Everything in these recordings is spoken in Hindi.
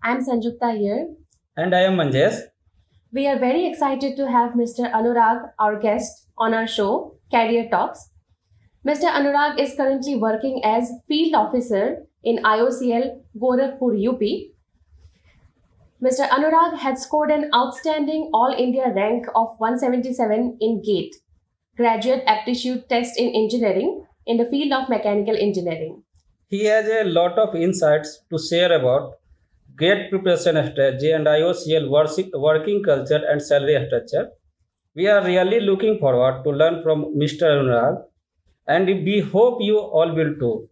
I'm Sanjukta here. And I am Manjesh. We are very excited to have Mr. Anurag, our guest, on our show, Career Talks. Mr. Anurag is currently working as Field Officer in IOCL Gorakhpur, UP. Mr. Anurag had scored an outstanding All India rank of 177 in GATE, Graduate Aptitude Test in Engineering, in the field of Mechanical Engineering. He has a lot of insights to share about GATE preparation strategy and IOCL working culture and salary structure. We are really looking forward to learn from Mr. Anurag, and we hope you all will too.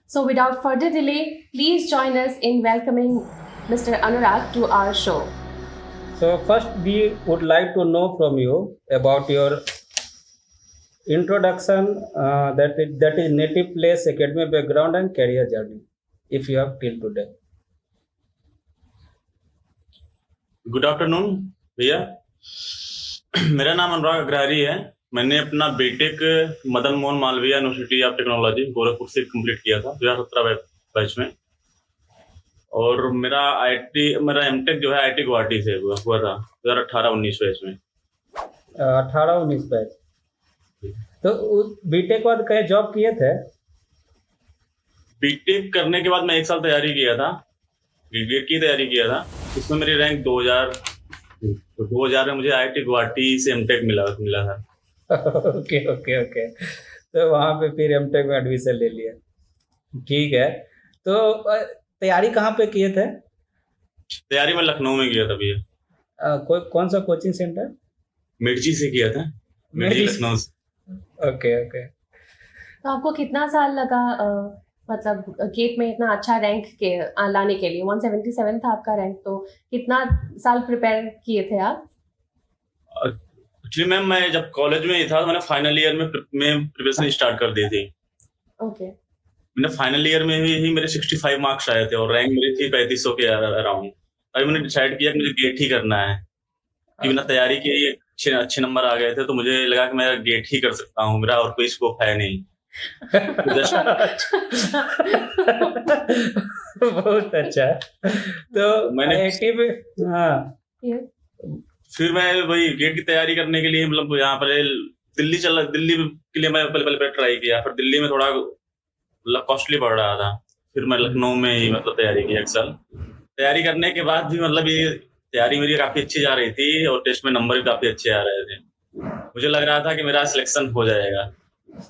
So, without further delay, please join us in welcoming Mr. Anurag to our show. So, first, we would like to know from you about your introduction, that is native place, academic background, and career journey, if you have till today. Good afternoon भैया। मेरा नाम अनुराग अग्रहारी है। मैंने अपना BTech Madan Mohan Malaviya University of Technology Gorakhpur से कंप्लीट किया था 2017 बैच में, और मेरा एमटेक जो है आईटी गुवाहाटी से हुआ था 2018-19 बैच में। 18-19 बैच। तो बीटेक बाद कहीं जॉब किए थे? बीटेक करने के बाद मैं 1 साल तैयारी किया था, गेट की तैयारी किया था। उसमें मेरी रैंक 2000 में मुझे आईटी गुवाहाटी से एमटेक मिला था। ओके। तो वहाँ पे फिर एमटेक में एडमिशन ले लिया। ठीक है। तो तैयारी कहाँ पे किए थे? तैयारी मैं लखनऊ में किया था भैया। कौन सा कोचिंग सेंटर? मिर्ची से किया था, मिर्ची लखनऊ से। ओके। तो आपको कितना साल लगा मतलब गेट में इतना अच्छा रैंक लाने के लिए? 177 था आपका रैंक, तो कितना साल प्रिपेयर किए थे आप? एक्चुअली मैम, मैं जब कॉलेज में ही था तो मैंने फाइनल ईयर में प्रिपरेशन स्टार्ट कर दी थी। ओके। मैंने फाइनल ईयर में ही मेरे 65 मार्क्स आए थे और रैंक मेरी थी 3500 के अराउंड। अभी मैंने डिसाइड किया कि मुझे गेट ही करना है, कि बिना तैयारी के अच्छे नंबर आ गए थे, तो मुझे लगा कि मैं गेट ही कर सकता हूँ, मेरा और कोई स्कोप है नहीं। बहुत अच्छा। तो मैंने फिर मैं वही गेट की तैयारी करने के लिए मतलब यहाँ पर दिल्ली के लिए मैं पहले ट्राई किया। फिर दिल्ली में थोड़ा मतलब कॉस्टली पड़ रहा था, फिर मैं लखनऊ में ही मतलब तैयारी की 1 साल। तैयारी करने के बाद भी मतलब ये तैयारी मेरी काफी अच्छी जा रही थी और टेस्ट में नंबर भी काफी अच्छे आ रहे थे। मुझे लग रहा था कि मेरा सिलेक्शन हो जाएगा,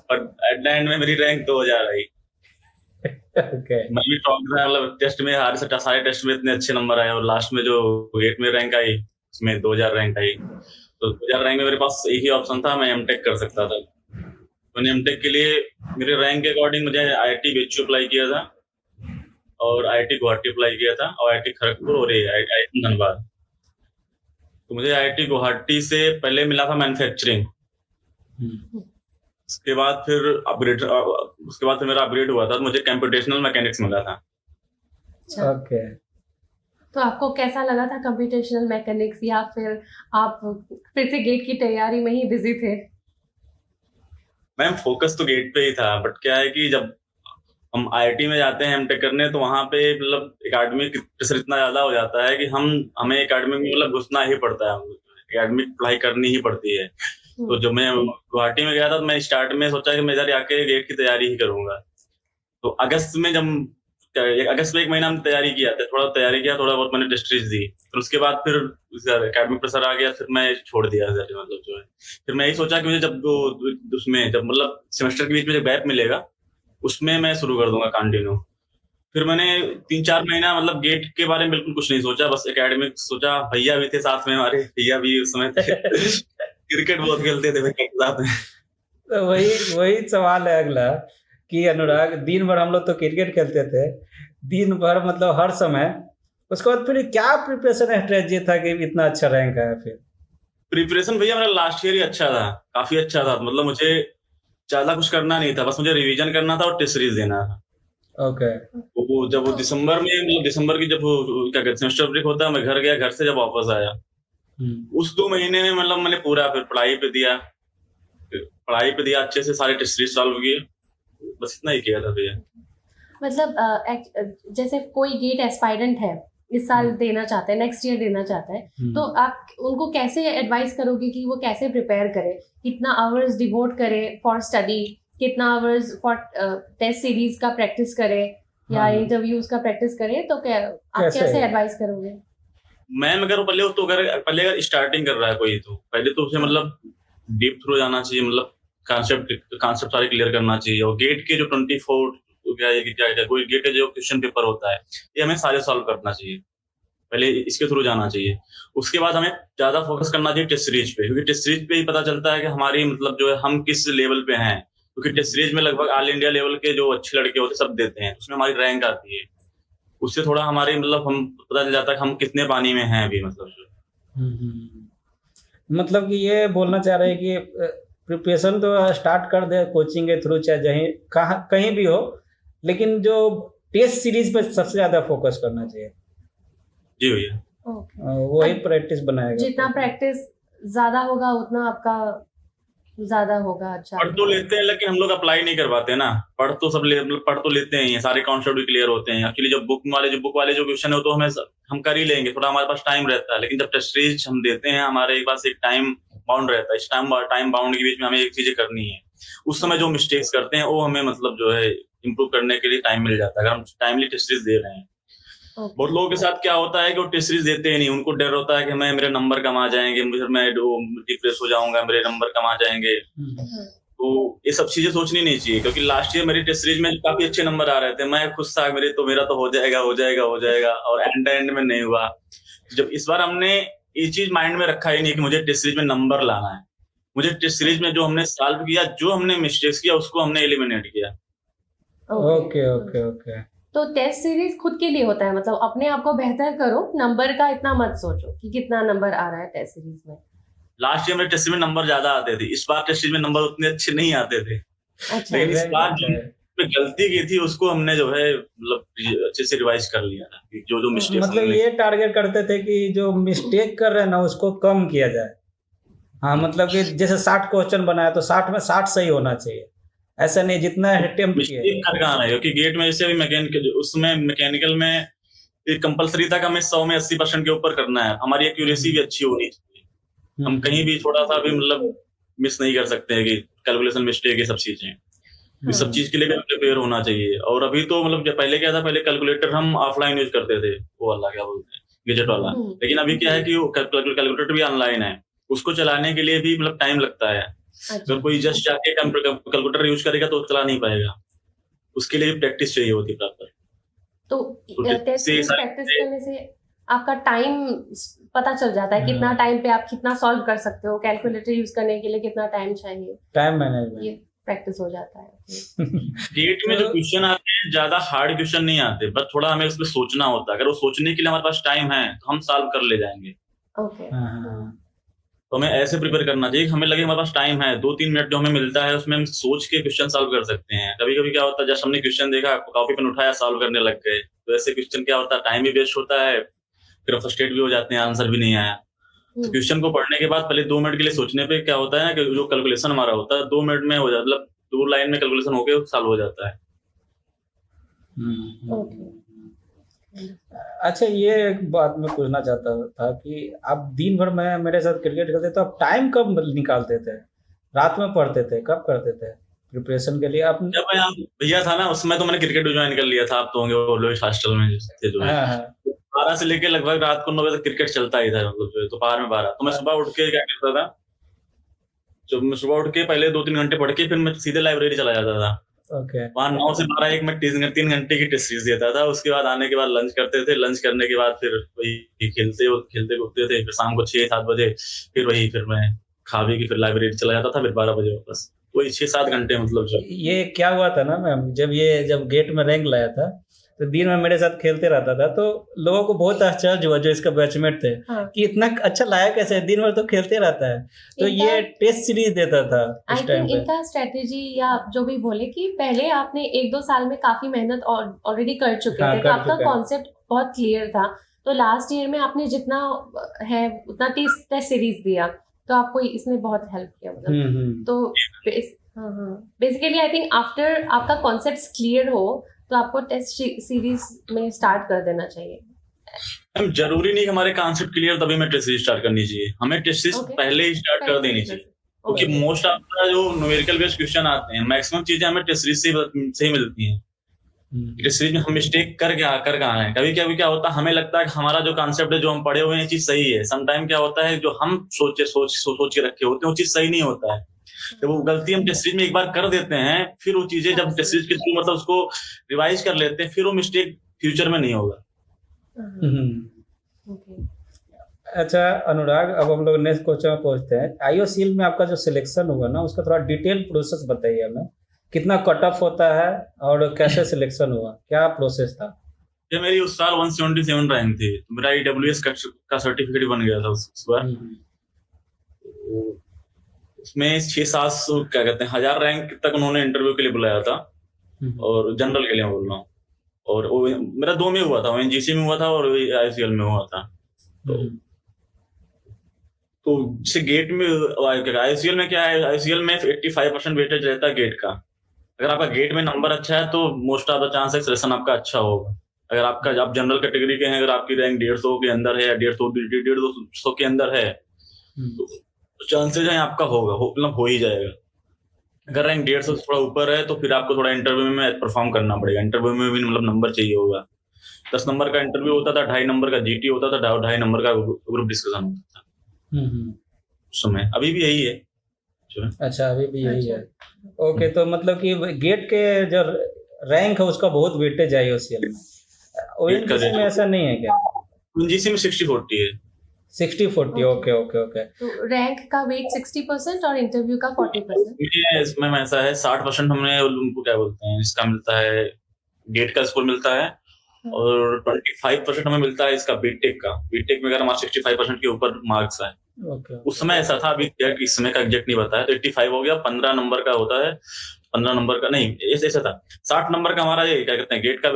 पर एट द एंड में मेरी रैंक 2000 आई। मैं भी टॉप था, मतलब टेस्ट में सारे टेस्ट में इतने अच्छे नंबर आए, और लास्ट में जो गेट में रैंक आई उसमें 2000 रैंक आई। तो 2000 रैंक में मेरे पास एक ही ऑप्शन था, मैं एमटेक कर सकता था। मैंने एमटेक के लिए मेरे रैंक के अकॉर्डिंग मुझे आईआईटी बीएचयू अप्लाई किया था, और आईआईटी गुवाहाटी अप्लाई किया था, और आईआईटी खड़गपुर और आईआईटी धनबाद। तो मुझे आईआईटी गुवाहाटी से पहले मिला था मैन्युफैक्चरिंग। उसके बाद फिर मेरा अपग्रेड हुआ था, तो मुझे कंप्यूटेशनल मैकेनिक्स मिला था। ओके। तो आपको कैसा लगा था कंप्यूटेशनल मैकेनिक्स, या फिर आप फिर से गेट की तैयारी में ही बिजी थे? मैम, फोकस तो गेट पे ही था, बट क्या है कि जब हम आईआईटी में जाते हैं एमटेक करने, तो वहां पे मतलब एकेडमिक प्रेशर इतना ज्यादा हो जाता है कि हमें एकेडमिक में मतलब घुसना ही पड़ता है, एकेडमिक पढ़ाई करनी ही पड़ती है। तो जब मैं गुवाहाटी में गया था तो मैं स्टार्ट में सोचा कि मैं इधर आके गेट की तैयारी ही करूंगा। तो अगस्त में 1 महीना हम तैयारी किया, थोड़ा बहुत मैंने टेस्ट सीरीज दी। फिर उसके बाद फिर एकेडमिक प्रेशर आ गया, फिर मैं छोड़ दिया मतलब जो है। फिर मैं यही सोचा कि मुझे जब मतलब सेमेस्टर के बीच में जब गैप मिलेगा उसमें मैं शुरू कर दूंगा कंटिन्यू। फिर मैंने 3-4 महीना मतलब गेट के बारे में बिल्कुल कुछ नहीं सोचा, बस एकेडमिक सोचा। भैया भी थे साथ में, हमारे भैया भी उस समय क्रिकेट बहुत खेलते थे भैया के साथ में। तो वही सवाल है अगला कि अनुराग, दिन भर हम लोग तो क्रिकेट खेलते थे, दिन भर मतलब हर समय। उसके बाद फिर क्या प्रिपरेशन स्ट्रेटजी था कि इतना अच्छा रैंक आया? फिर प्रिपरेशन भैया मेरा लास्ट ईयर ही अच्छा था, काफी अच्छा था। मतलब मुझे ज्यादा कुछ करना नहीं था, बस मुझे रिवीजन करना था और टेस्ट सीरीज देना था। ओके। जब वो दिसंबर में मतलब दिसंबर की जब क्या कहते सेमेस्टर ब्रेक होता है, मैं घर गया, घर से जब वापस आया उस 2 महीने में मतलब मैंने पूरा फिर पढ़ाई पे दिया, अच्छे से सारे टेस्ट सीरीज सॉल्व किए, बस इतना ही किया था भैया। मतलब जैसे कोई गेट एस्पायरेंट है इस साल देना चाहते हैं, नेक्स्ट ईयर देना चाहते हैं, तो आप उनको कैसे एडवाइस करोगे कि वो कैसे प्रिपेयर करें, कितना आवर्स डिवोट करें फॉर स्टडी, कितना आवर्स फॉर टेस्ट सीरीज का प्रैक्टिस करें या इंटरव्यूज का प्रैक्टिस करें, तो क्या आप कैसे एडवाइस करोगे? मैं अगर पहले अगर स्टार्टिंग कर रहा है कोई, तो पहले तो उसे मतलब डीप थ्रू जाना चाहिए, मतलब कांसेप्ट सारे क्लियर करना चाहिए। और गेट के जो 24 क्या कोई गेट का जो क्वेश्चन पेपर होता है, ये हमें सारे सॉल्व करना चाहिए, पहले इसके थ्रू जाना चाहिए। उसके बाद हमें ज्यादा फोकस करना चाहिए टेस्ट सीरीज पे, क्योंकि टेस्ट सीरीज पे ही पता चलता है कि हमारी मतलब जो है हम किस लेवल पे हैं, क्योंकि टेस्ट सीरीज में लगभग ऑल इंडिया लेवल के जो अच्छे लड़के होते सब देते हैं, उसमें हमारी रैंक आती है। उससे थोड़ा हमारी मतलब हम पता चल जाता है कि हम कितने पानी में हैं अभी, मतलब कि ये बोलना चाह रहे हैं कि प्रिपरेशन तो स्टार्ट कर दे कोचिंग के थ्रू, चाहे कहीं भी हो, लेकिन जो टेस्ट सीरीज पे सबसे ज्यादा फोकस करना चाहिए। जी भैया, वही प्रैक्टिस बनाएगा। जितना प्रैक्टिस ज्यादा होगा उतना आपका ज्यादा होगा। अच्छा, पढ़ तो लेते हैं लेकिन हम लोग अप्लाई नहीं कर पाते ना। पढ़ तो लेते हैं, सारे कॉन्सेप्ट भी क्लियर होते हैं। एक्चुअली जब बुक वाले जो क्वेश्चन है तो हम कर ही लेंगे, थोड़ा हमारे पास टाइम रहता है। लेकिन जब टेस्ट सीरीज हम देते हैं, हमारे पास एक टाइम बाउंड रहता है। इस टाइम बाउंड के बीच में हमें एक चीजें करनी है। उस समय जो मिस्टेक्स करते हैं वो हमें मतलब जो है इम्प्रूव करने के लिए टाइम मिल जाता है, अगर हम टाइमली टेस्ट सीरीज दे रहे हैं। बहुत लोगों के साथ क्या होता है कि वो टेस्ट सीरीज देते ही नहीं, उनको डर होता है कि मेरे नंबर कम आ जाएंगे, मैं डिप्रेस हो जाऊंगा, मेरे नंबर कम आ जाएंगे। तो ये सब चीजें सोचनी नहीं चाहिए, क्योंकि लास्ट ईयर मेरी टेस्ट सीरीज में काफी अच्छे नंबर आ रहे थे, मैं खुश था मेरा तो हो जाएगा, और एंड में नहीं हुआ। जब इस बार हमने ये चीज माइंड में रखा ही नहीं कि मुझे टेस्ट सीरीज में नंबर लाना है, मुझे टेस्ट सीरीज में जो हमने सॉल्व किया, जो हमने मिस्टेक्स किया, उसको हमने एलिमिनेट किया। ओके। तो टेस्ट सीरीज खुद के लिए होता है, मतलब अपने आप को बेहतर करो, नंबर का इतना मत सोचो कि कितना नंबर आ रहा है टेस्ट सीरीज में। लास्ट ईयर में टेस्ट सीरीज में नंबर ज्यादा आते थे, इस बार टेस्ट सीरीज में नंबर उतने अच्छे नहीं आते थे। अच्छा, लेकिन इस बार जो गलती की थी उसको हमने जो है मतलब अच्छे से रिवाइज कर लिया था, जो मिस्टेक, मतलब ये टारगेट करते थे कि जो मिस्टेक कर रहे हैं ना उसको कम किया जाए। हाँ, मतलब कि जैसे 60 क्वेश्चन बनाया तो 60 में 60 सही होना चाहिए, ऐसा नहीं जितना अटेम्प्ट किया। क्योंकि गेट में जैसे अभी उसमें मैकेनिकल में कंपलसरी था कि हमें 100 में 80% के ऊपर करना है। हमारी एक्यूरेसी भी अच्छी होनी चाहिए, हम कहीं भी थोड़ा सा भी मतलब मिस नहीं कर सकते हैं कि कैलकुलेशन मिस्टेक, ये सब चीजें, इस सब चीज के लिए प्रिपेयर होना चाहिए। और अभी तो मतलब पहले क्या था, पहले कैलकुलेटर हम ऑफलाइन यूज करते थे, वो वाला क्या बोलते हैं गैजेट वाला। लेकिन अभी क्या है कि कैलकुलेटर भी ऑनलाइन है, उसको चलाने के लिए भी मतलब टाइम लगता है। अगर कोई जस्ट जाके कैलकुलेटर यूज करेगा तो चला नहीं पाएगा, उसके लिए प्रैक्टिस चाहिए होती प्रॉपर। तो टेस्ट सीरीज प्रैक्टिस करने से आपका टाइम पता चल जाता है, कितना टाइम पे आप कितना सॉल्व कर सकते हो, कैलकुलेटर यूज करने के लिए कितना टाइम चाहिए, टाइम मैनेजमेंट, ये प्रैक्टिस हो जाता है। गेट में जो क्वेश्चन आते हैं ज्यादा हार्ड क्वेश्चन नहीं आते, बस थोड़ा हमें उसमें सोचना होता है। अगर वो सोचने के लिए हमारे पास टाइम है तो हम सॉल्व कर ले जाएंगे। ओके, तो हमें ऐसे प्रिपेयर करना चाहिए, हमें लगे हमारे पास टाइम है, 2-3 मिनट जो हमें मिलता है उसमें हम सोच के क्वेश्चन सॉल्व कर सकते हैं। कभी कभी क्या होता है, जब हमने क्वेश्चन देखा, कॉपी पेन उठाया, सॉल्व करने लग गए, तो ऐसे क्वेश्चन क्या होता है, टाइम भी वेस्ट होता है, फिर फ्रस्ट्रेट भी हो जाते हैं, आंसर भी नहीं आया। तो क्वेश्चन को पढ़ने के बाद पहले 2 मिनट के लिए सोचने पे क्या होता है ना, कि जो कैलकुलेशन हमारा होता है 2 मिनट में हो जाता है, मतलब 2 लाइन में कैलकुलेशन होके सॉल्व हो जाता है। अच्छा, ये एक बात मैं पूछना चाहता था कि आप दिन भर में मेरे साथ क्रिकेट खेलते तो आप टाइम कब निकालते थे? रात में पढ़ते थे, कब करते थे प्रिपरेशन के लिए? आप जब मैं भैया था ना, उसमें तो मैंने क्रिकेट ज्वाइन कर लिया था। आप तो होंगे वो लोग हॉस्टल में थे जो है, 12 से लेके लगभग रात को 9 बजे तक क्रिकेट चलता ही था, मतलब दोपहर में 12। तो मैं सुबह उठ के क्या करता था, जब मैं सुबह उठ के पहले 2-3 घंटे पढ़ के फिर मैं सीधे लाइब्रेरी चला जाता था। वहाँ 9 से 12 एक मैं 3 घंटे की टेस्ट सीरीज देता था। उसके बाद आने के बाद लंच करते थे, लंच करने के बाद फिर वही खेलते कूदते थे, फिर शाम को 6-7 बजे फिर मैं खा पी के फिर लाइब्रेरी चला जाता था, फिर 12 बजे वापस। वही 6-7 घंटे मतलब। जो ये क्या हुआ था ना मैम, जब गेट में रैंक लाया था तो दिन में मेरे साथ खेलते रहता था, तो लोगों को बहुत आश्चर्य हुआ जो इसका बैचमेट थे, कि इतना अच्छा लाया कैसे, दिन भर तो खेलते रहता है। तो ये टेस्ट सीरीज देता था उस टाइम पे। इनका स्ट्रेटेजी या जो भी बोले कि पहले आपने 1-2 साल में काफी मेहनत ऑलरेडी कर चुके थे, तो आपका कॉन्सेप्ट बहुत क्लियर था। तो लास्ट ईयर में आपने जितना है उतना टेस्ट सीरीज दिया, तो आपको इसने बहुत हेल्प किया, मतलब। तो बेसिकली आई थिंक आफ्टर आपका कॉन्सेप्ट क्लियर हो तो आपको टेस्ट सीरीज में स्टार्ट कर देना चाहिए। हम जरूरी नहीं कि हमारे कॉन्सेप्ट क्लियर तभी हमें टेस्ट सीरीज स्टार्ट करनी चाहिए, हमें टेस्ट सीरीज Okay. पहले ही स्टार्ट कर देनी चाहिए, क्योंकि मोस्ट ऑफ द जो न्यूमेरिकल बेस्ड क्वेश्चन आते हैं मैक्सिमम चीजें हमें टेस्ट सीरीज से ही मिलती हैं। टेस्ट सीरीज में हम मिस्टेक कर कहाँ हैं, कभी क्या होता है हमें लगता है कि हमारा जो कॉन्सेप्ट है जो हम पढ़े हुए हैं चीज सही है, समटाइम क्या होता है जो हम सोच के रखे होते हैं वो चीज सही नहीं होता है। जब वो गलती हम टेस्ट सीरीज में एक बार कर देते हैं, फिर वो चीजें जब टेस्ट सीरीज के थ्रू मतलब उसको रिवाइज कर लेते हैं, फिर वो मिस्टेक फ्यूचर में नहीं होगा। Okay. अच्छा अनुराग, अब हम लोग नेक्स्ट क्वेश्चन में पहुंचते हैं। IOCL में आपका जो सिलेक्शन हुआ ना, उसका थोड़ा डिटेल प्रोसेस बताइए हमें। कितना कट ऑफ होता है और कैसे सिलेक्शन हुआ, क्या प्रोसेस था? ये मेरी उस साल 177 रैंक थी, तो मेरा EWS का सर्टिफिकेट बन गया था उस बार। उसमें 600-700 क्या कहते हैं 1000 रैंक तक उन्होंने इंटरव्यू के लिए बुलाया था, और जनरल के लिए बोल रहा हूँ। और मेरा 2 में हुआ था, ONGC में हुआ था और IOCL में हुआ था। तो जैसे गेट में IOCL में क्या है, IOCL में 85% वेटेज रहता है गेट का। अगर आपका गेट में नंबर अच्छा है तो मोस्ट ऑफ द चांस है सिलेक्शन आपका अच्छा होगा। अगर आप जनरल कैटेगरी के हैं, अगर आपकी रैंक 150 के अंदर है या 150 के अंदर है, तो चांसेस है आपका होगा, मतलब हो ही जाएगा। अगर रैंक 150 से थोड़ा ऊपर है तो फिर आपको थोड़ा इंटरव्यू में परफॉर्म करना पड़ेगा। इंटरव्यू में भी मतलब नंबर चाहिए होगा। 10 नंबर का इंटरव्यू होता था, 2.5 नंबर का GT होता था, 2.5 नंबर का ग्रुप डिस्कशन होता था उस समय। अभी भी यही है। अच्छा, अभी भी यही है। ओके, तो मतलब कि गेट के जो रैंक है उसका बहुत वेटेज है IOCL में। ONGC में ऐसा नहीं है क्या? ONGC में 60-40 है। 60-40, ओके। तो रैंक का वेट 60% और इंटरव्यू का 40%। इसमें ऐसा है 60% हमें उनको क्या बोलते हैं इसका मिलता है, गेट का स्कोर मिलता है, और 25% हमें मिलता है इसका बीटेक का। बीटेक में अगर हमारा 65% के ऊपर मार्क्स है। उस समय ऐसा था, अभी इस समय का एग्जैक्ट नहीं बताया, तो 85 हो गया। 15 नंबर का होता है, 15 नंबर का नहीं, ऐसा था। 60 नंबर का हमारा ये क्या कहते हैं गेट का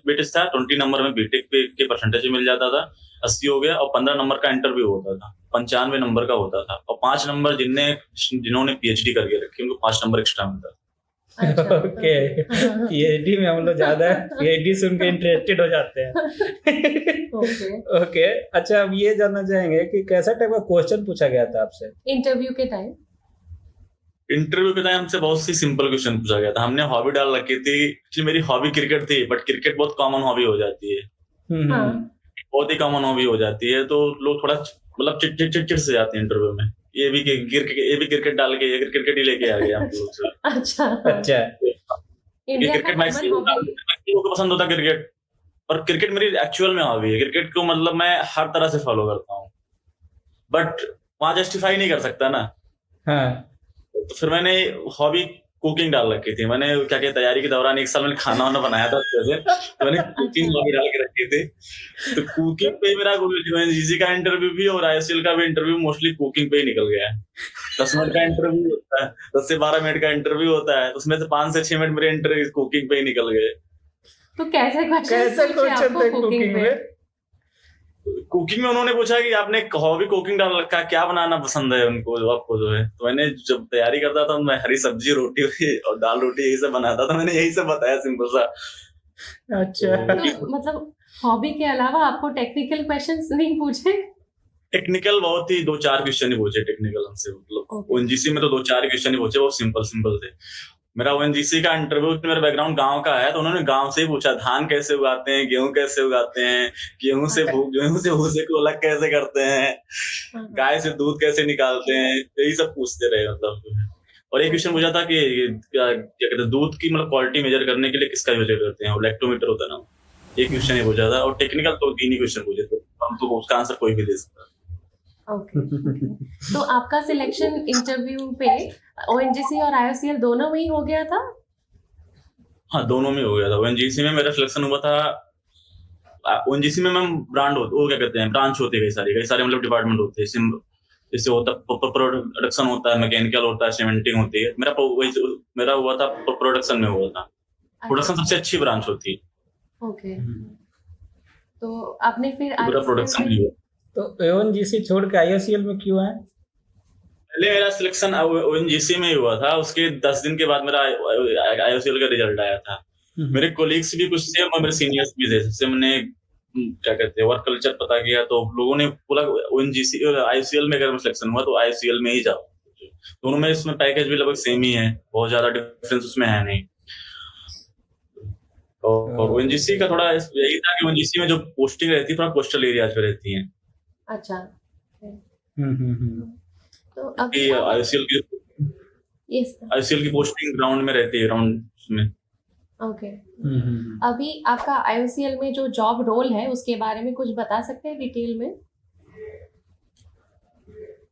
वेटेज था। 20 नंबर में बीटेक के परसेंटेज मिल जाता था, 80 हो गया। और 15 नंबर का इंटरव्यू होता था, 95 नंबर का होता था। और 5 नंबर जिन्होंने PhD करके रखी उनको 5 नंबर एक्स्ट्रा मिलता था। ओके, PhD में हम लोग ज्यादा PhD सुन के इंटरेस्टेड हो जाते हैं। ओके, अच्छा, अब ये जानना चाहेंगे कि कैसा टाइप का क्वेश्चन पूछा गया था आपसे इंटरव्यू के टाइम? इंटरव्यू के टाइम हमसे बहुत सी सिंपल क्वेश्चन पूछा गया था। हमने हॉबी डाल रखी थी, एक्चुअली मेरी हॉबी क्रिकेट थी, बट क्रिकेट बहुत कॉमन हॉबी हो जाती है। बहुत ही कॉमन हॉबी हो जाती है, तो लोग थोड़ा मतलब चिट से जाते हैं इंटरव्यू में। ये भी क्रिकेट डाल के ये क्रिकेट ही लेके आ गए हम लोग। अच्छा। क्रिकेट मैच लोगों को पसंद होता है क्रिकेट, और क्रिकेट मेरी एक्चुअल में हॉबी है। क्रिकेट को मतलब मैं हर तरह से फॉलो करता हूँ, बट वहां जस्टिफाई नहीं कर सकता ना। तो फिर मैंने हॉबी कुकिंग डाल रखी थी। मैंने क्या तैयारी के दौरान 1 साल मैंने खाना वाना बनाया था अच्छे से, तो मैंने कुकिंग हॉबी डाल के रखी थी। तो कुकिंग पे मेरा ONGC का इंटरव्यू भी और IOCL का भी इंटरव्यू मोस्टली कुकिंग पे ही निकल गया है। 10 मिनट का इंटरव्यू होता है, 10 से 12 मिनट का इंटरव्यू होता है, उसमें से 5 से 6 मिनट मेरे इंटरव्यू कुकिंग पे ही निकल गए। तो कैसे क्वेश्चन थे कुकिंग में? कुकिंग में उन्होंने पूछा कि आपने हॉबी कुकिंग डाल रखा, क्या बनाना पसंद है उनको, जो आपको जो है। तो मैंने जब तैयारी करता था मैं हरी सब्जी, रोटी और दाल रोटी यही सब बनाता था। मैंने यही सब बताया सिंपल सा। अच्छा, तो मतलब हॉबी के अलावा आपको टेक्निकल क्वेश्चंस नहीं पूछे? टेक्निकल बहुत ही 2-4 क्वेश्चन ही पूछे टेक्निकल हमसे। मतलब ONGC में तो 2-4 क्वेश्चन ही पूछे, वो सिंपल थे। मेरा ONGC का इंटरव्यू, मेरा बैकग्राउंड गांव का है, तो उन्होंने गांव से ही पूछा धान कैसे उगाते हैं, गेहूं कैसे उगाते हैं, गेहूं से भूसे को अलग कैसे करते हैं, गाय से दूध कैसे निकालते हैं, यही सब पूछते रहे मतलब। और एक क्वेश्चन पूछा था कि क्या कहते हैं दूध की मतलब क्वालिटी मेजर करने के लिए किसका यूज करते हैं, लैक्टोमीटर होता है ना। एक क्वेश्चन ही पूछा था, और टेक्निकल तो 3 ही क्वेश्चन पूछे थे, हम तो उसका आंसर कोई भी दे सकता है। तो आपका सिलेक्शन इंटरव्यू पे ONGC और IOCL दोनों में ही हो गया था? हाँ, दोनों में हो गया था। ONGC में मेरा सिलेक्शन हुआ था। ONGC में मैम वो क्या कहते हैं ब्रांच होती है, कई सारे मतलब डिपार्टमेंट होते हैं। जैसे होता प्रोडक्शन होता है, मैकेनिकल होता है, सीमेंटिंग होती है। मेरा हुआ था प्रोडक्शन में हुआ था। प्रोडक्शन सबसे अच्छी ब्रांच होती है। ओके, तो आपने फिर प्रोडक्शन में हुआ। तो ONGC छोड़ के IOCL में क्यों है? पहले मेरा सिलेक्शन ONGC में ही हुआ था, उसके 10 दिन के बाद मेरा IOCL का रिजल्ट आया था। मेरे कोलीग्स भी कुछ थे और मेरे सीनियर्स भी थे। सबसे मैंने क्या कहते हैं वर्क कल्चर पता किया, तो लोगों ने बोला ओएनजीसी और आईसीएल में अगर मैं सिलेक्शन हुआ तो आईसीएल में ही जाओ। दोनों में इसमें पैकेज भी लगभग सेम ही है, बहुत ज्यादा डिफरेंस उसमें है नहीं। और ओएनजीसी का थोड़ा यही था कि ओएनजीसी में जो पोस्टिंग रहती है थोड़ा कोस्टल एरियाज पे रहती है। अच्छा। तो अभी आईसीएल की पोस्टिंग ग्राउंड में रहती है, ग्राउंड में। ओके। अभी आपका आईओसीएल में जो जॉब रोल है उसके बारे में कुछ बता सकते हैं डिटेल में?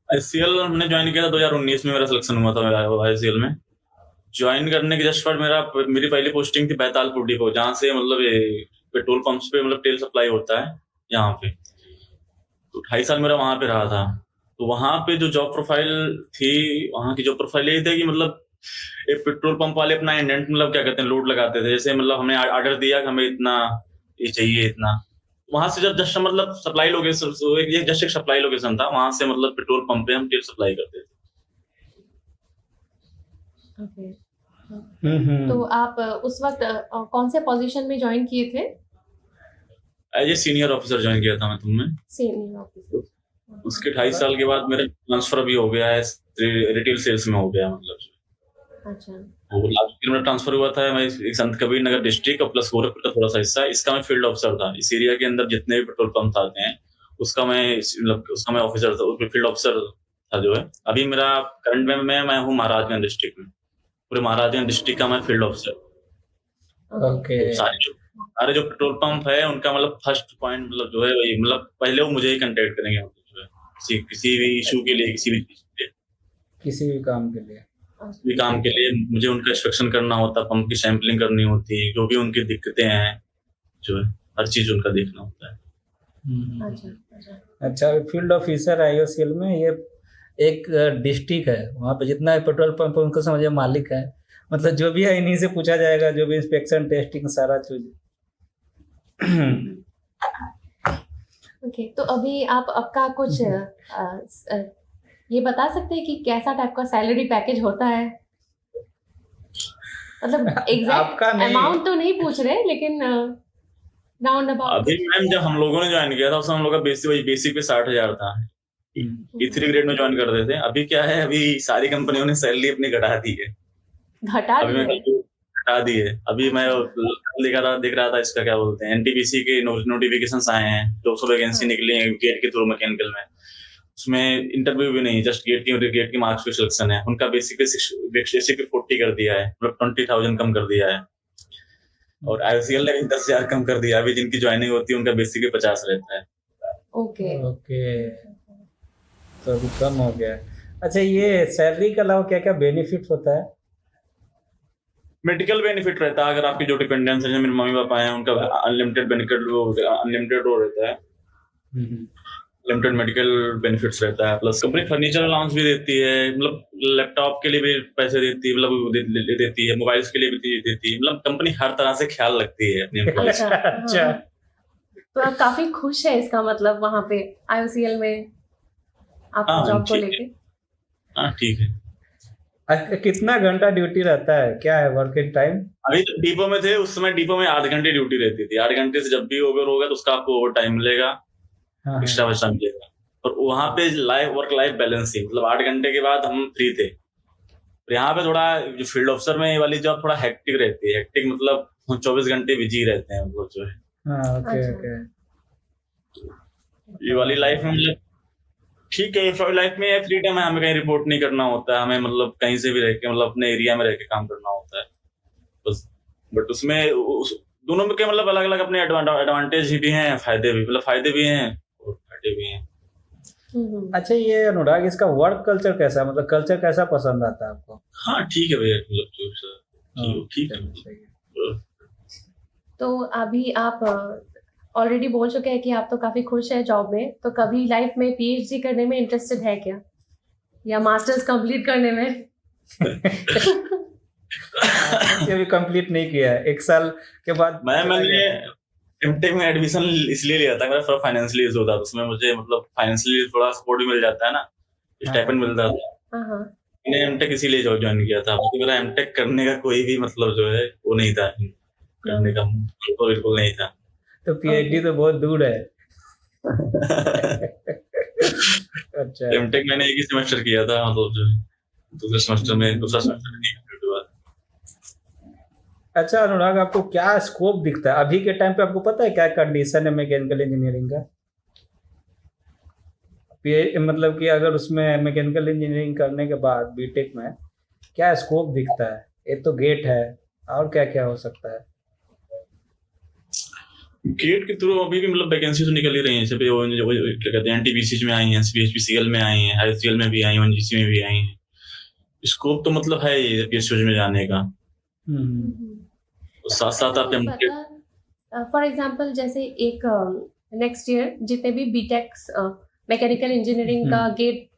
आईसीएल हमने ज्वाइन किया था 2019 में, मेरा सिलेक्शन हुआ था आईसीएल में। ज्वाइन करने के जस्ट बाद मेरी पहली पोस्टिंग थी बैतालपुर डिपो, जहाँ से मतलब ये पेट्रोल पंप्स पे मतलब तेल सप्लाई होता है यहाँ पे। तो 2.5 साल मेरा वहां पे रहा था। तो वहां पे जो जॉब प्रोफाइल थी, वहां की जॉब प्रोफाइल यही थी कि मतलब एक पेट्रोल पंप वाले अपना इंडेंट मतलब क्या कहते हैं लोड लगाते थे। जैसे मतलब हमने ऑर्डर दिया कि हमें इतना ये चाहिए इतना, वहां से जब जस्ट मतलब सप्लाई लोकेशन, जस्ट एक सप्लाई लोकेशन था, वहां से मतलब पेट्रोल पंप पे हम तेल सप्लाई करते थे। ओके। तो आप उस वक्त कौन से पोजीशन में ज्वाइन किए थे? As a senior officer join किया था मैं तुमने। Senior officer. उसके 2.5 साल के बाद मेरा ट्रांसफर भी हो गया है, रिटेल सेल्स में हो गया मतलब। अच्छा। वो लास्ट मेरा ट्रांसफर हुआ था, मैं संत कबीर नगर डिस्ट्रिक्ट और प्लस गोरखपुर का थोड़ा सा हिस्सा, इसका मैं फील्ड ऑफिसर था। इस एरिया के अंदर जितने भी पेट्रोल पंप आते हैं उसका मैं ऑफिसर था, फील्ड ऑफिसर था जो है। अभी मेरा करंट में मैं हूँ महाराजगंज डिस्ट्रिक्ट में, पूरे महाराजगंज डिस्ट्रिक्ट का मैं फील्ड ऑफिसर। ओके। सारे जो पेट्रोल पंप है उनका मतलब फर्स्ट पॉइंट मतलब जो है वही, मतलब पहले वो मुझे ही कांटेक्ट करेंगे मतलब जो है किसी भी इशू के लिए, किसी भी काम के लिए मुझे उनका इंस्पेक्शन करना होता, पंप की सैंपलिंग करनी होती, जो भी उनकी दिक्कतें हैं जो है हर चीज उनका देखना होता है। अच्छा, फील्ड ऑफिसर आईओसीएल में ये एक डिस्ट्रिक्ट है, वहाँ पे जितना पेट्रोल पंप उनको समझे मालिक है, मतलब जो भी है इन्हीं से पूछा जाएगा, जो भी इंस्पेक्शन टेस्टिंग सारा चीज। ओके। तो अभी आप आपका कुछ ये बता सकते हैं कि कैसा टाइप का सैलरी पैकेज होता है? मतलब एग्जैक्ट अमाउंट तो नहीं पूछ रहे, लेकिन राउंड अबाउट। अभी मैम जब हम लोगों ने ज्वाइन किया था उस हम लोग का बेसिक पे 60,000 था। E3 ग्रेड में ज्वाइन कर देते हैं। अभी क्या है, अभी सारी कंपनियों ने सैलरी अपनी घटा दी है। अभी मैं देख रहा था इसका क्या बोलते हैं, एनटीपीसी के नोटिफिकेशंस आए हैं, 200 वैकेंसी निकली है गेट के थ्रू मैकेनिकल में। उसमें इंटरव्यू भी नहीं, जस्ट गेट की मार्क्स पे सिलेक्शन है। उनका बेसिक पे 40 कर दिया है, मतलब 20,000 कम कर दिया है। और आईसीएल ने भी 10,000 कम कर दिया। अभी जिनकी ज्वाइनिंग होती है उनका बेसिक पे 50 रहता है। ओके। तो अभी कम हो गया। अच्छा, ये सैलरी के अलावा क्या क्या बेनिफिट होता है? मेडिकल बेनिफिट रहता है, अगर आपके जो डिपेंडेंट्स हैं, मेरे मम्मी पापा हैं, उनका अनलिमिटेड बेनिफिट, अनलिमिटेड वो रहता है, लिमिटेड मेडिकल बेनिफिट्स रहता है। प्लस कंपनी फर्नीचर अलाउंस भी देती है, मतलब लैपटॉप के लिए भी पैसे देती है, मतलब देती है, मोबाइल्स के लिए भी देती है, मतलब कंपनी हर तरह से ख्याल रखती है अपने एम्प्लॉइज का। अच्छा। तो आप काफी खुश है इसका मतलब वहाँ पे आईओसीएल में आप जॉब को लेके? हाँ ठीक है। कितना घंटा ड्यूटी रहता है, क्या है वर्किंग टाइम? अभी जब डिपो में थे उस समय डिपो में 8 घंटे ड्यूटी रहती थी। 8 घंटे से जब भी ओवर होगा तो उसका आपको ओवर टाइम मिलेगा, एक्स्ट्रा पैसा मिलेगा। और वहाँ पे वर्क लाइफ बैलेंस ही, मतलब 8 घंटे के बाद हम फ्री थे। और यहाँ पे थोड़ा जो फील्ड ऑफिसर में वाली जॉब थोड़ा हेक्टिक रहती है। हेक्टिक मतलब हम 24 घंटे बिजी रहते हैं मतलब जो है। ओके। ये वाली लाइफ में मतलब ठीक है, लाइफ में फ्री टाइम है, हमें कहीं रिपोर्ट नहीं करना होता है, हमें मतलब कहीं से भी रह के मतलब अपने एरिया में रह के काम करना होता है बस। बट उसमें दोनों के मतलब अलग अलग अपने एडवांटेज भी हैं, फायदे भी, मतलब फायदे भी हैं और घाटे भी हैं। अच्छा, ये अनुराग, इसका वर्क कल्चर कैसा है, मतलब कल्चर कैसा पसंद आता है आपको? हाँ ठीक है भैया, मतलब ठीक है। तो अभी आप ऑलरेडी बोल चुके हैं कि आप तो काफी खुश है जॉब में, तो कभी लाइफ में पीएचडी करने में इंटरेस्टेड है क्या, या मास्टर्स कंप्लीट करने में? अभी कंप्लीट नहीं किया है, 1 साल के बाद। मैंने एमटेक में एडमिशन इसलिए लिया था, मेरा थोड़ा फाइनेंशियली इशू था, उसमें मुझे मतलब फाइनेंशियली थोड़ा सपोर्ट भी मिल जाता है ना, स्टाइपेंड मिलता था। मैंने एमटेक इसीलिए ज्वाइन किया था, क्योंकि मेरा एमटेक करने का कोई भी मतलब जो है वो नहीं था, करने का तो बिल्कुल नहीं था। तो पीएचडी तो बहुत दूर है। अच्छा एमटेक मैंने एक ही सेमेस्टर किया था, मतलब जो दूसरे सेमेस्टर में, दूसरा सेमेस्टर नहीं कंप्लीट हुआ। अच्छा अनुराग, आपको क्या स्कोप दिखता है अभी के टाइम पे? आपको पता है क्या कंडीशन है मैकेनिकल इंजीनियरिंग का? मतलब कि अगर उसमें मैकेनिकल इंजीनियरिंग करने के बाद बीटेक में क्या स्कोप दिखता है? एक तो गेट है, और क्या क्या हो सकता है? गेट के थ्रू अभी भी मतलब वैकेंसी तो निकल ही रही है, जैसे वो क्या कहते हैं एनटीपीसी में आई हैं, सीपीएचपीसीएल में आई हैं, आईसीएल में भी आई हैं, ओएनजीसी में भी आई हैं। स्कोप तो मतलब है ही पीएसयू में जाने का। साथ साथ आप फॉर एग्जांपल जैसे एक नेक्स्ट ईयर जितने भी बीटेक्स मैकेनिकल इंजीनियरिंग का गेट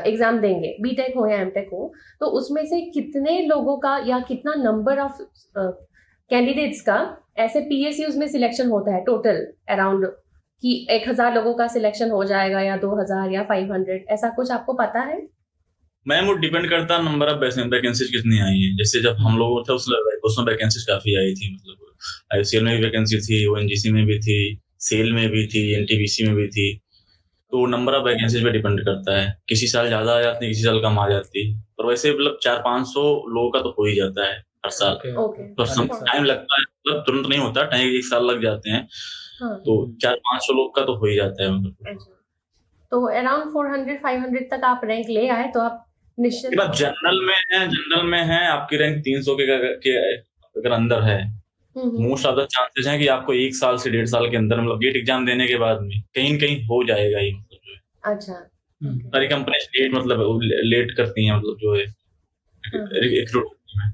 एग्जाम देंगे, बीटेक हो या एमटेक हो, तो उसमें से कितने लोगों का या कितना नंबर ऑफ कैंडिडेट्स का ऐसे पीएसयूज में सिलेक्शन होता है टोटल अराउंड कि 1000 लोगों का सिलेक्शन हो जाएगा या 2000 या 500, ऐसा कुछ आपको पता है? मैम वो डिपेंड करता है नंबर ऑफ वैकेंसीज कितनी आई हैं। जैसे जब हम लोग थे उसमें वैकेंसीज काफी आई थी, मतलब आईसीएल में भी वैकेंसी थी, ओएनजीसी में भी थी, सेल में भी थी, एनटीपीसी में भी थी। तो नंबर ऑफ वैकेंसीज पे डिपेंड करता है, किसी साल ज्यादा आ जाती है, किसी साल कम आ जाती है, पर वैसे मतलब 400-500 लोगों का तो हो ही जाता है हर साल। तो टाइम लगता है, मतलब तुरंत नहीं होता, टाइम 1 साल लग जाते हैं। तो 400-500 लोग का तो हो ही जाता है मतलब। तो अराउंड 400-500 तक आप रैंक ले आए तो आप निश्चित। जनरल में है आपकी रैंक 300 के अगर अंदर है, मोस्ट ऑफ द चांसेस हैं कि आपको 1 साल से 1.5 साल के अंदर, मतलब गेट एग्जाम देने के बाद में कहीं न कहीं हो जाएगा ही, मतलब अच्छा। सारी कंपनी लेट, मतलब लेट करती हैं, मतलब जो है रिक्रूट में।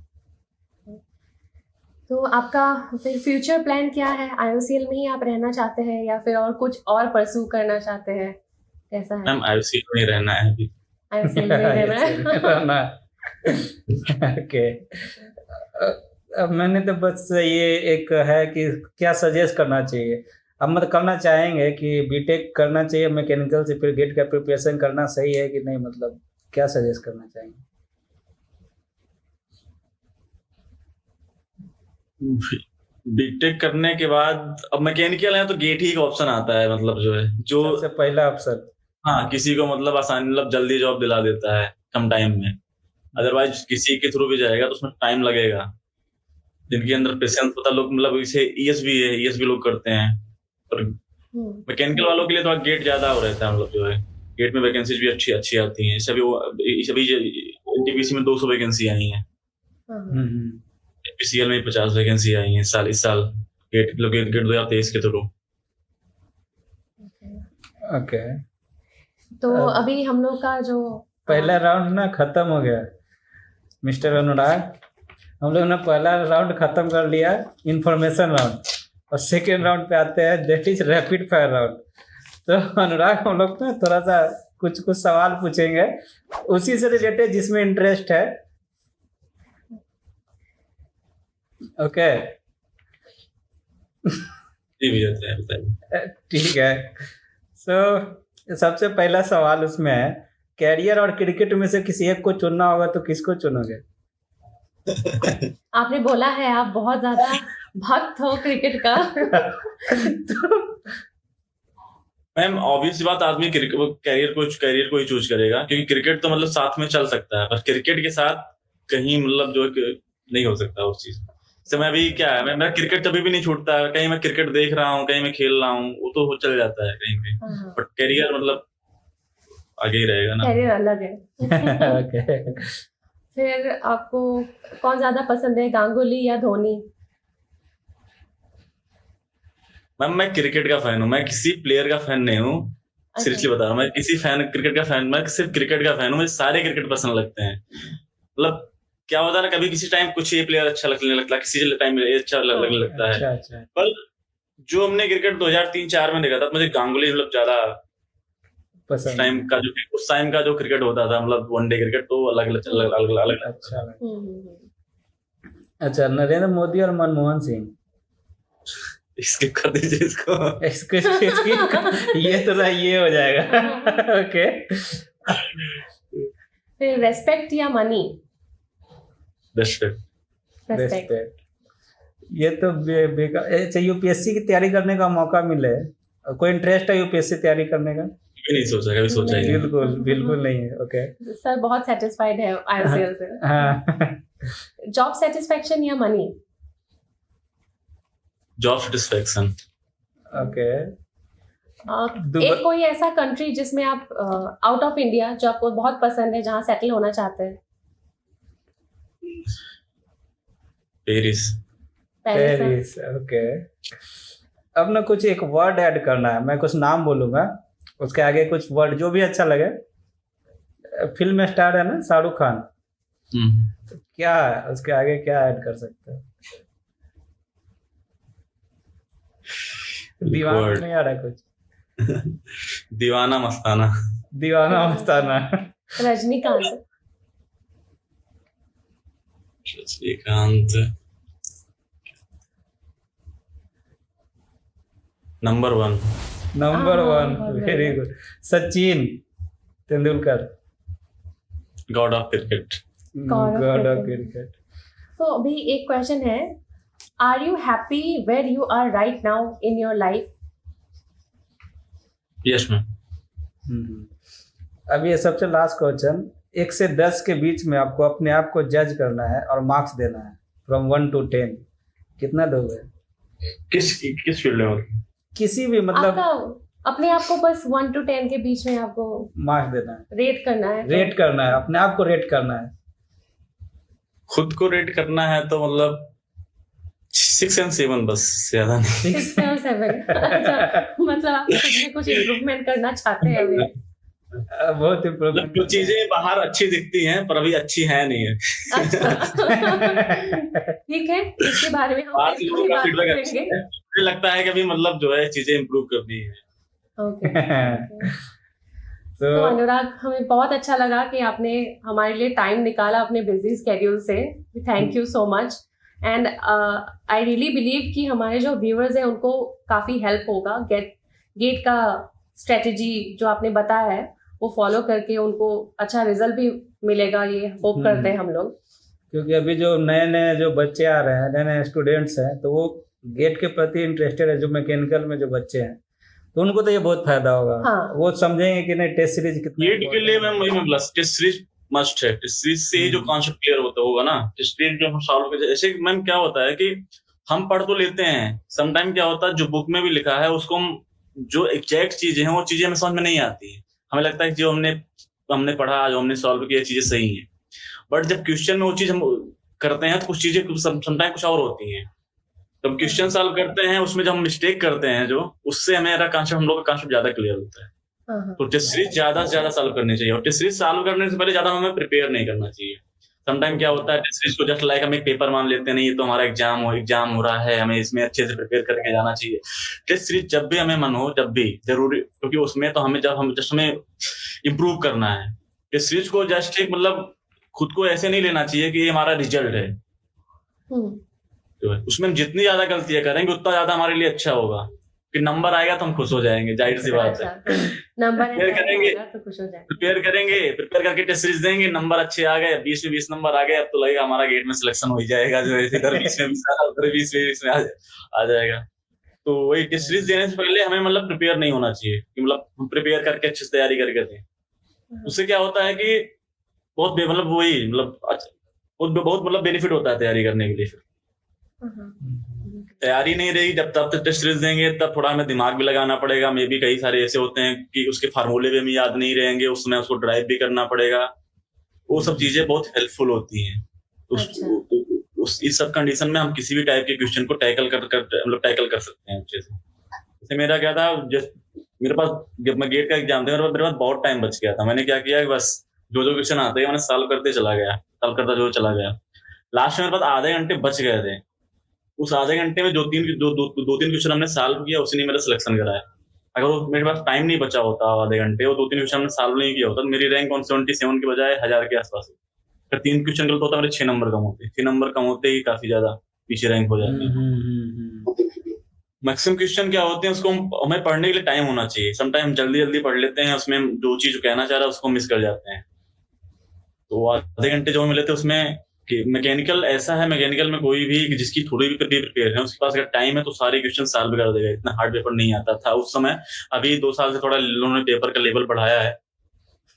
तो आपका फिर फ्यूचर प्लान क्या है? आईओसीएल में ही आप रहना चाहते हैं या फिर और कुछ और परस्यू करना चाहते हैं, कैसा है? मैम आईओसीएल में ही रहना है अभी। आईओसीएल में रहना है। ओके, अब मैंने तो बस ये एक है कि क्या सजेस्ट करना चाहिए, अब मतलब करना चाहेंगे कि बीटेक करना चाहिए मैकेनिकल से फिर गेट का प्रिपरेशन करना सही है कि नहीं, मतलब क्या सजेस्ट करना चाहेंगे? बीटेक करने के बाद अब मैकेनिकल है तो गेट ही एक ऑप्शन आता है, मतलब जो है जो सबसे पहला ऑप्शन। हाँ, किसी को मतलब आसानी, मतलब जल्दी जॉब दिला देता है कम टाइम में। अदरवाइज किसी के थ्रू भी जाएगा तो उसमें टाइम लगेगा, जिनके अंदर पेशेंस पता लोग, मतलब इसे ईएसबी है, ईएसबी लोग करते हैं, पर मैकेनिकल वालों के लिए तो गेट ज्यादा हो रहता है, मतलब जो है गेट में वैकेंसीज भी अच्छी आती हैं। सभी एनटीपीसी में 200 वैकेंसी आई हैं, पीसीएल में 50 वैकेंसी आई हैं इस साल गेट 2023 के थ्रू। ओके, तो अभी हम लोग का जो पहला राउंड ना खत्म हो गया मिस्टर अनुराग, हम लोग ने पहला राउंड खत्म कर लिया, इंफॉर्मेशन राउंड, और सेकेंड राउंड पे आते हैं that is rapid fire round. तो अनुराग हम लोग ना थोड़ा सा कुछ सवाल पूछेंगे उसी से रिलेटेड जिसमें इंटरेस्ट है। ओके ठीक है। सो सबसे पहला सवाल उसमें है, कैरियर और क्रिकेट में से किसी एक को चुनना होगा तो किसको चुनोगे? आपने बोला है आप बहुत ज्यादा भक्त हो क्रिकेट का। मैम ऑब्वियस बात, आदमी कैरियर को ही चूज करेगा, क्योंकि क्रिकेट तो मतलब साथ में चल सकता है, पर क्रिकेट के साथ कहीं मतलब जो नहीं हो सकता उस चीज से। मैं अभी क्या है, मैं क्रिकेट कभी भी नहीं छूटता, कहीं मैं क्रिकेट देख रहा हूँ, कहीं मैं खेल रहा हूँ, वो तो चल जाता है कहीं पे, बट कैरियर मतलब आगे ही रहेगा ना, कैरियर अलग है। ओके, फिर आपको कौन ज्यादा पसंद है, गांगुली या धोनी? मैम मैं क्रिकेट का फैन हूँ, मैं किसी प्लेयर का फैन नहीं हूँ, सीरियसली बता रहा हूँ। मैं किसी क्रिकेट का फैन, मैं सिर्फ क्रिकेट का फैन हूँ, मुझे सारे क्रिकेट पसंद लगते हैं। मतलब क्या होता है ना, कभी किसी टाइम कुछ ये प्लेयर अच्छा लगने लगता है, किसी टाइम अच्छा लगने लगता है। अच्छा। पर जो हमने क्रिकेट 2003-4 में देखा था, मुझे गांगुली मतलब ज्यादा उस टाइम का जो क्रिकेट होता था, मतलब वनडे क्रिकेट, तो अलग। अच्छा, नरेंद्र मोदी और मनमोहन सिंह? स्किप कर दीजिए इसको। ये तो ये हो जाएगा। ओके, फिर रेस्पेक्ट या मनी? रेस्पेक्ट। ये तो बेकार। अच्छा, यूपीएससी की तैयारी करने का मौका मिले, कोई इंटरेस्ट है यूपीएससी तैयारी करने का? कभी नहीं सोचा, कभी सोचा ही नहीं। बिल्कुल बिल्कुल नहीं है। ओके सर बहुत सेटिस्फाइड है IOCL से। हाँ जॉब सेटिस्फेक्शन या मनी? Job satisfaction. ओके। एक कोई ऐसा कंट्री जिसमें आप आउट ऑफ इंडिया जो आपको बहुत पसंद है, जहाँ सेटल होना चाहते हैं? पेरिस। पेरिस। ओके। अब ना कुछ एक वर्ड ऐड करना है, मैं कुछ नाम बोलूंगा, उसके आगे कुछ वर्ड जो भी अच्छा लगे। फिल्म स्टार है ना शाहरुख खान, तो क्या है उसके आगे क्या ऐड कर सकते हैं? दीवाना Word. नहीं आ रहा कुछ? दीवाना मस्ताना। दीवाना मस्ताना। रजनीकांत। रजनीकांत। नंबर 1। नंबर 1। बहुत वेरी बढ़िया। Good. Sachin Tendulkar. God of cricket. God of god of cricket. Cricket. तो अभी एक क्वेश्चन है, are you happy where you are right now in your life? Yes ma'am. अब ये सबसे लास्ट क्वेश्चन, 1 से 10 के बीच में आपको अपने आप को जज करना है और मार्क्स देना है फ्रॉम 1 to 10, कितना दोगे? किस फील्ड में? किसी भी मतलब आपका अपने आप को बस 1 to 10 के बीच में आपको मार्क्स देना है, रेट करना है। रेट करना है, अपने आप को रेट करना है। खुद को रेट करना है तो मतलब 6 and 7 बस, ज्यादा नहीं। 6 or 7। अच्छा, मतलब आप खुद में कुछ इम्प्रूवमेंट करना चाहते हैं अभी? बहुत मतलब इम्प्रूवमेंट। जो चीजें बाहर अच्छी दिखती हैं पर अभी अच्छी है नहीं है। अच्छा ठीक है, इसके बारे में हम बाहर फिर लोगों थोड़ी का बात फीडबैक अच्छा करेंगे। है, मुझे लगता है कि अभी मतलब जो है चीजें इम्प्रूव करनी है। ओके। तो तो अनुराग, हमें बहुत अच्छा लगा कि आपने हमारे लिए टाइम निकाला अपने बिजी स्केड्यूल से। Thank you so much. And I really believe कि हमारे जो व्यूअर्स हैं उनको काफ़ी हेल्प होगा। गेट का स्ट्रेटजी जो आपने बताया है वो फॉलो करके उनको अच्छा रिजल्ट भी मिलेगा, ये होप करते हैं हम लोग। क्योंकि अभी जो नए नए जो बच्चे आ रहे हैं, नए नए स्टूडेंट्स हैं, तो वो गेट के प्रति इंटरेस्टेड है, जो मैकेनिकल में जो बच्चे हैं, तो उनको तो ये बहुत फायदा होगा। हाँ। वो समझेंगे कि नहीं टेस्ट सीरीज कितनी गेट के लिए important है। मैम वही मैं टेस्ट सीरीज मस्ट है। टेस्ट सीरीज से ही जो कॉन्सेप्ट क्लियर होता होगा ना, टेस्ट सीरीज जो हम सॉल्व कर, ऐसे मैम क्या होता है कि हम पढ़ तो लेते हैं, समटाइम क्या होता है जो बुक में भी लिखा है उसको हम जो एग्जैक्ट चीजें हैं वो चीजें हमें समझ में नहीं आती है। हमें लगता है कि जो हमने पढ़ा, जो हमने सॉल्व किया चीजें सही हैं, बट जब क्वेश्चन में वो चीज हम करते हैं तो कुछ चीजें समटाइम कुछ और होती हैं। तो क्वेश्चन सॉल्व करते हैं, उसमें जब हम मिस्टेक करते हैं जो, उससे हमें कॉन्सेप्ट, हम लोग का कॉन्सेप्ट ज्यादा क्लियर होता है। हाँ। तो टेस्ट सीरीज ज्यादा से ज्यादा सॉल्व करनी चाहिए, और टेस्ट सीरीज सॉल्व करने से पहले ज्यादा हमें प्रिपेयर नहीं करना चाहिए। समटाइम क्या होता है, टेस्ट सीरीज को जस्ट लाइक हम एक पेपर मान लेते हैं, नहीं ये तो हमारा एग्जाम हो रहा है, हमें इसमें अच्छे से प्रिपेयर करके जाना चाहिए। टेस्ट सीरीज जब भी हमें मन हो, जब भी जरूरी, क्योंकि उसमें तो हमें हमें इम्प्रूव करना है। टेस्ट सीरीज को जस्ट एक मतलब खुद को ऐसे नहीं लेना चाहिए कि ये हमारा रिजल्ट है। तो उसमें हम जितनी ज्यादा गलतियां करेंगे उतना ज्यादा हमारे लिए अच्छा होगा, कि नंबर आएगा तो हम खुश हो जाएंगे, जाहिर सी बात है। नंबर प्रिपेयर करेंगे, तो खुश हो जाए। प्रिपेयर करके टेस्ट सीरीज देंगे, नंबर अच्छे आ गए, 20 में 20 नंबर आ गए, अब तो लगेगा हमारा गेट में सिलेक्शन हो ही जाएगा, जो इधर 20 में 20 उधर 20 में 20 में आ जाएगा। तो वही टेस्ट सीरीज देने से पहले हमें मतलब प्रिपेयर नहीं होना चाहिए, कि मतलब हम प्रिपेयर करके अच्छे से तैयारी करके दें। उससे क्या होता है कि बहुत मतलब वही मतलब बहुत मतलब बेनिफिट होता है तैयारी करने के लिए। फिर तैयारी नहीं रही जब तब तक टेस्ट सीरीज देंगे, तब थोड़ा हमें दिमाग भी लगाना पड़ेगा। मे भी कई सारे ऐसे होते हैं कि उसके फार्मूले भी हमें याद नहीं रहेंगे, उसमें उसको ड्राइव भी करना पड़ेगा। वो सब चीजें बहुत हेल्पफुल होती हैं। इस सब कंडीशन में हम किसी भी टाइप के क्वेश्चन को टैकल कर सकते हैं अच्छे से। जैसे मेरा क्या था, मेरे पास जब मैं गेट का एग्जाम था, मेरे पास बहुत टाइम बच गया था। मैंने क्या किया कि बस जो क्वेश्चन आते हैं मैंने सॉल्व करता चला गया। लास्ट में मेरे पास आधे घंटे बच गए थे। उस आधे घंटे में दो तीन क्वेश्चन हमने सॉल्व किया, उसी ने मेरा सिलेक्शन कराया। अगर वो मेरे पास टाइम नहीं बचा होता आधे घंटे, वो 2-3 क्वेश्चन हमने सॉल्व नहीं किया होता, तो मेरी रैंक 177 के बजाय 1000 के आसपास। फिर 3 क्वेश्चन गलत होता, मेरे 6 नंबर कम होते। 6 नंबर कम होते ही काफी ज्यादा पीछे रैंक हो जाती है। मैक्सिमम क्वेश्चन क्या होते हैं, उसको हमें पढ़ने के लिए टाइम होना चाहिए। समटाइम जल्दी पढ़ लेते हैं, उसमें जो चीज कहना चाह रहा है उसको मिस कर जाते हैं। तो आधे घंटे जो मिले थे उसमें कि मैकेनिकल ऐसा है, मैकेनिकल में कोई भी जिसकी थोड़ी भी प्रिपेयर है उसके पास अगर टाइम है तो सारे क्वेश्चन सॉल्व कर देगा। इतना हार्ड पेपर नहीं आता था उस समय। अभी 2 साल से थोड़ा उन्होंने पेपर का लेवल बढ़ाया है,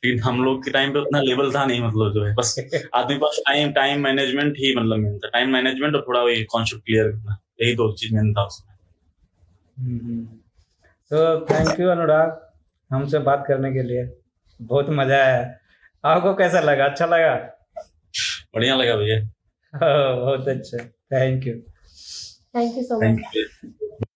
लेकिन हम लोग के टाइम पे उतना लेवल था नहीं। मतलब जो है बस आदमी के पास टाइम मैनेजमेंट ही मतलब मेन था, टाइम मैनेजमेंट और थोड़ा वही कॉन्सेप्ट क्लियर करना, यही 2 चीज मेन था उसमें। तो थैंक यू अनुराग हमसे बात करने के लिए, बहुत मजा आया। आपको कैसा लगा? अच्छा लगा? बढ़िया लगा भैया। बहुत अच्छा, thank you. Thank you so much. Thank you.